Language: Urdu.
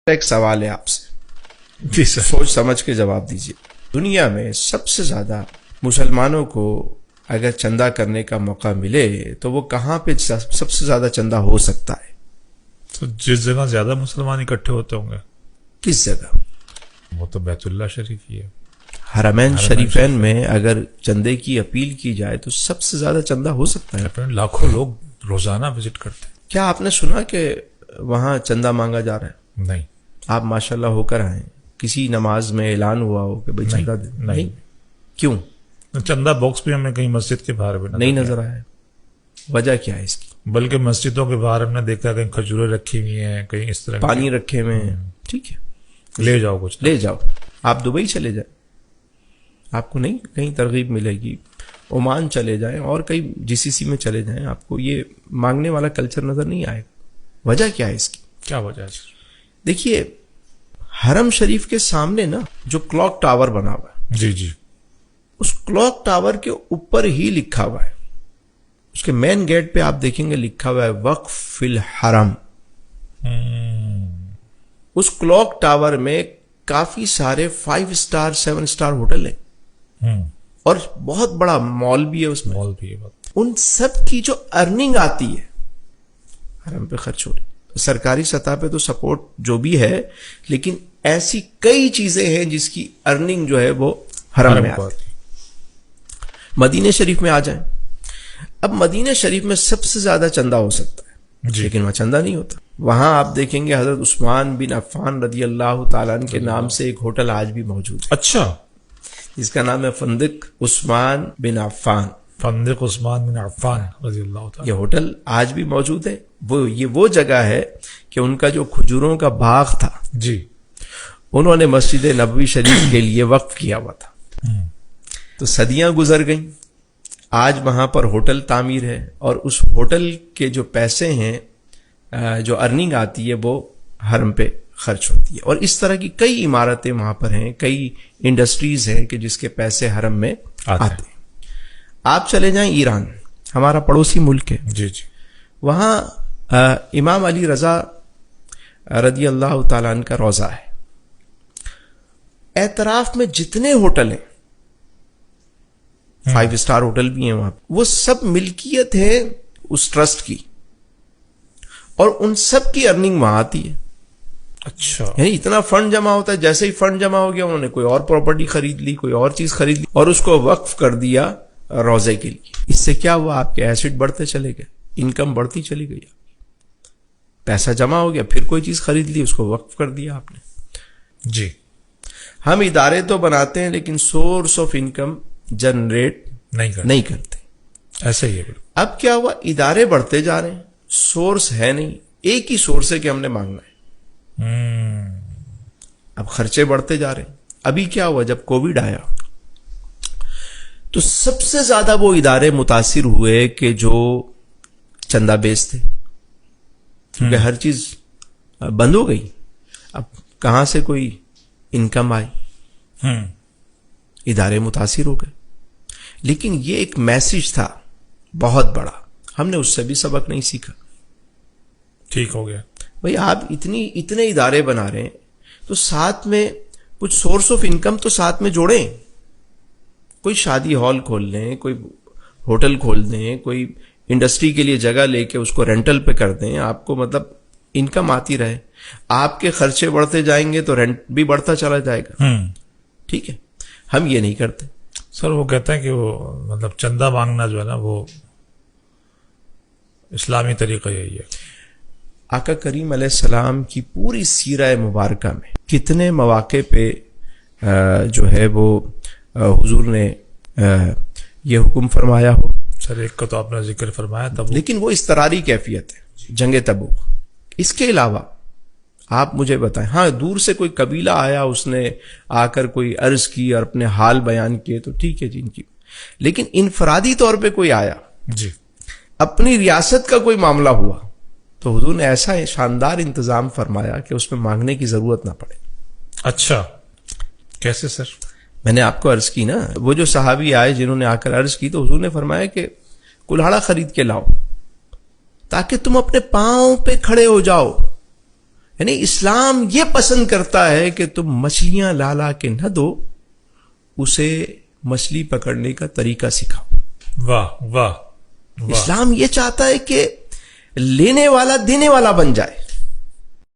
ایک سوال ہے آپ سے، جی سر. سوچ سمجھ کے جواب دیجیے. دنیا میں سب سے زیادہ مسلمانوں کو اگر چندہ کرنے کا موقع ملے تو وہ کہاں پہ سب سے زیادہ چندہ ہو سکتا ہے؟ تو جس جگہ زیادہ مسلمان اکٹھے ہوتے ہوں گے. کس جگہ؟ وہ تو بیت اللہ شریف ہی ہے. حرمین شریفین میں اگر چندے کی اپیل کی جائے تو سب سے زیادہ چندہ ہو سکتا ہے. لاکھوں لوگ روزانہ وزٹ کرتے ہیں. کیا آپ نے سنا کہ وہاں چندہ مانگا جا رہا ہے؟ نہیں. آپ ماشاءاللہ ہو کر آئیں، کسی نماز میں اعلان ہوا ہو کہ بھائی چندہ دیں؟ نہیں. کیوں؟ چندہ باکس بھی ہمیں کہیں مسجد کے باہر بھی نہیں نظر آیا. وجہ کیا ہے اس کی؟ بلکہ مسجدوں کے باہر ہم نے دیکھا کہیں کھجوریں رکھی ہوئی ہیں، کہیں اس طرح پانی رکھے ہوئے ہیں. ٹھیک ہے، لے جاؤ کچھ. لے جاؤ. آپ دبئی چلے جائیں، آپ کو نہیں کہیں ترغیب ملے گی. عمان چلے جائیں اور کئی GCC میں چلے جائیں، آپ کو یہ مانگنے والا کلچر نظر نہیں آئے گا. وجہ کیا ہے اس کی؟ کیا وجہ ہے؟ دیکھیے، حرم شریف کے سامنے نا جو کلاک ٹاور بنا ہوا ہے، جی جی، اس کلاک ٹاور کے اوپر ہی لکھا ہوا ہے، اس کے مین گیٹ پہ آپ دیکھیں گے لکھا ہوا ہے وقف فی الحرم. اس کلاک ٹاور میں کافی سارے 5 اسٹار 7 اسٹار ہوٹل ہیں اور بہت بڑا مال بھی ہے. اس میں مال بھی ہے. ان سب کی جو ارننگ آتی ہے حرم پہ خرچ ہو رہی. سرکاری سطح پہ تو سپورٹ جو بھی ہے، لیکن ایسی کئی چیزیں ہیں جس کی ارننگ جو ہے وہ حرم میں آتی ہے. مدینہ شریف میں آ جائیں. اب مدینہ شریف میں سب سے زیادہ چندہ ہو سکتا ہے جی. لیکن وہاں چندہ نہیں ہوتا. وہاں آپ دیکھیں گے حضرت عثمان بن عفان رضی اللہ تعالیٰ عنہ کے نام سے ایک ہوٹل آج بھی موجود ہے. اچھا. جس کا نام ہے فندق عثمان بن عفان. فندق عثمان بن عفان رضی اللہ تعالیٰ. یہ ہوٹل آج بھی موجود ہے. وہ جگہ ہے کہ ان کا جو کھجوروں کا باغ تھا، جی، انہوں نے مسجد نبوی شریف کے لیے وقف کیا ہوا تھا. تو صدیاں گزر گئیں، آج وہاں پر ہوٹل تعمیر ہے اور اس ہوٹل کے جو پیسے ہیں، جو ارننگ آتی ہے، وہ حرم پہ خرچ ہوتی ہے. اور اس طرح کی کئی عمارتیں وہاں پر ہیں، کئی انڈسٹریز ہیں کہ جس کے پیسے حرم میں آتے ہیں. آپ چلے جائیں ایران، ہمارا پڑوسی ملک ہے. جی جی. وہاں امام علی رضا رضی اللہ تعالیٰ عنہ کا روضہ ہے. اعتراف میں جتنے ہوٹل ہیں، 5 اسٹار ہوٹل بھی ہیں وہاں، وہ سب ملکیت ہے اس ٹرسٹ کی اور ان سب کی ارننگ وہاں آتی ہے. اچھا. یعنی اتنا فنڈ جمع ہوتا ہے، جیسے ہی فنڈ جمع ہو گیا انہوں نے کوئی اور پراپرٹی خرید لی، کوئی اور چیز خرید لی اور اس کو وقف کر دیا روزے کے لیے. اس سے کیا ہوا؟ آپ کے ایسٹ بڑھتے چلے گئے، انکم بڑھتی چلی گئی، پیسہ جمع ہو گیا، پھر کوئی چیز خرید لی، اس کو وقف کر دیا آپ نے. جی. ہم ادارے تو بناتے ہیں لیکن سورس آف انکم جنریٹ نہیں کرتے. ایسا ہی ہے. اب کیا ہوا؟ ادارے بڑھتے جا رہے ہیں، سورس ہے نہیں. ایک ہی سورس ہے کہ ہم نے مانگنا ہے. اب خرچے بڑھتے جا رہے ہیں. ابھی کیا ہوا؟ جب کووڈ آیا تو سب سے زیادہ وہ ادارے متاثر ہوئے کہ جو چندہ بیس تھے، کیونکہ ہر چیز بند ہو گئی. اب کہاں سے کوئی انکم آئی؟ ادارے متاثر ہو گئے. لیکن یہ ایک میسج تھا بہت بڑا، ہم نے اس سے بھی سبق نہیں سیکھا. ٹھیک ہو گیا بھئی آپ اتنے ادارے بنا رہے ہیں تو ساتھ میں کچھ سورس آف انکم تو ساتھ میں جوڑیں. کوئی شادی ہال کھول لیں، کوئی ہوٹل کھول دیں، کوئی انڈسٹری کے لیے جگہ لے کے اس کو رینٹل پہ کر دیں. آپ کو مطلب انکم آتی رہے. آپ کے خرچے بڑھتے جائیں گے تو رینٹ بھی بڑھتا چلا جائے گا. ٹھیک ہے، ہم یہ نہیں کرتے. سر وہ کہتے ہیں کہ وہ مطلب چندہ مانگنا جو ہے نا وہ اسلامی طریقہ یہی ہے. آقا کریم علیہ السلام کی پوری سیرہ مبارکہ میں کتنے مواقع پہ جو ہے وہ حضور نے یہ حکم فرمایا ہو. سر ایک کا تو آپ نے ذکر فرمایا تب، لیکن وہ اضطراری کیفیت ہے، جنگ تبوک. اس کے علاوہ آپ مجھے بتائیں، ہاں دور سے کوئی قبیلہ آیا، اس نے آ کر کوئی عرض کی اور اپنے حال بیان کیے تو ٹھیک ہے جن کی. لیکن انفرادی طور پہ کوئی آیا، جی، اپنی ریاست کا کوئی معاملہ ہوا، تو حضور نے ایسا شاندار انتظام فرمایا کہ اس میں مانگنے کی ضرورت نہ پڑے. اچھا، کیسے سر؟ میں نے آپ کو عرض کی نا، وہ جو صحابی آئے جنہوں نے آ کر عرض کی تو حضور نے فرمایا کہ کلہاڑا خرید کے لاؤ تاکہ تم اپنے پاؤں پہ کھڑے ہو جاؤ. یعنی اسلام یہ پسند کرتا ہے کہ تم مچھلیاں لا لا کے نہ دو، اسے مچھلی پکڑنے کا طریقہ سکھاؤ. واہ واہ. اسلام یہ چاہتا ہے کہ لینے والا دینے والا بن جائے.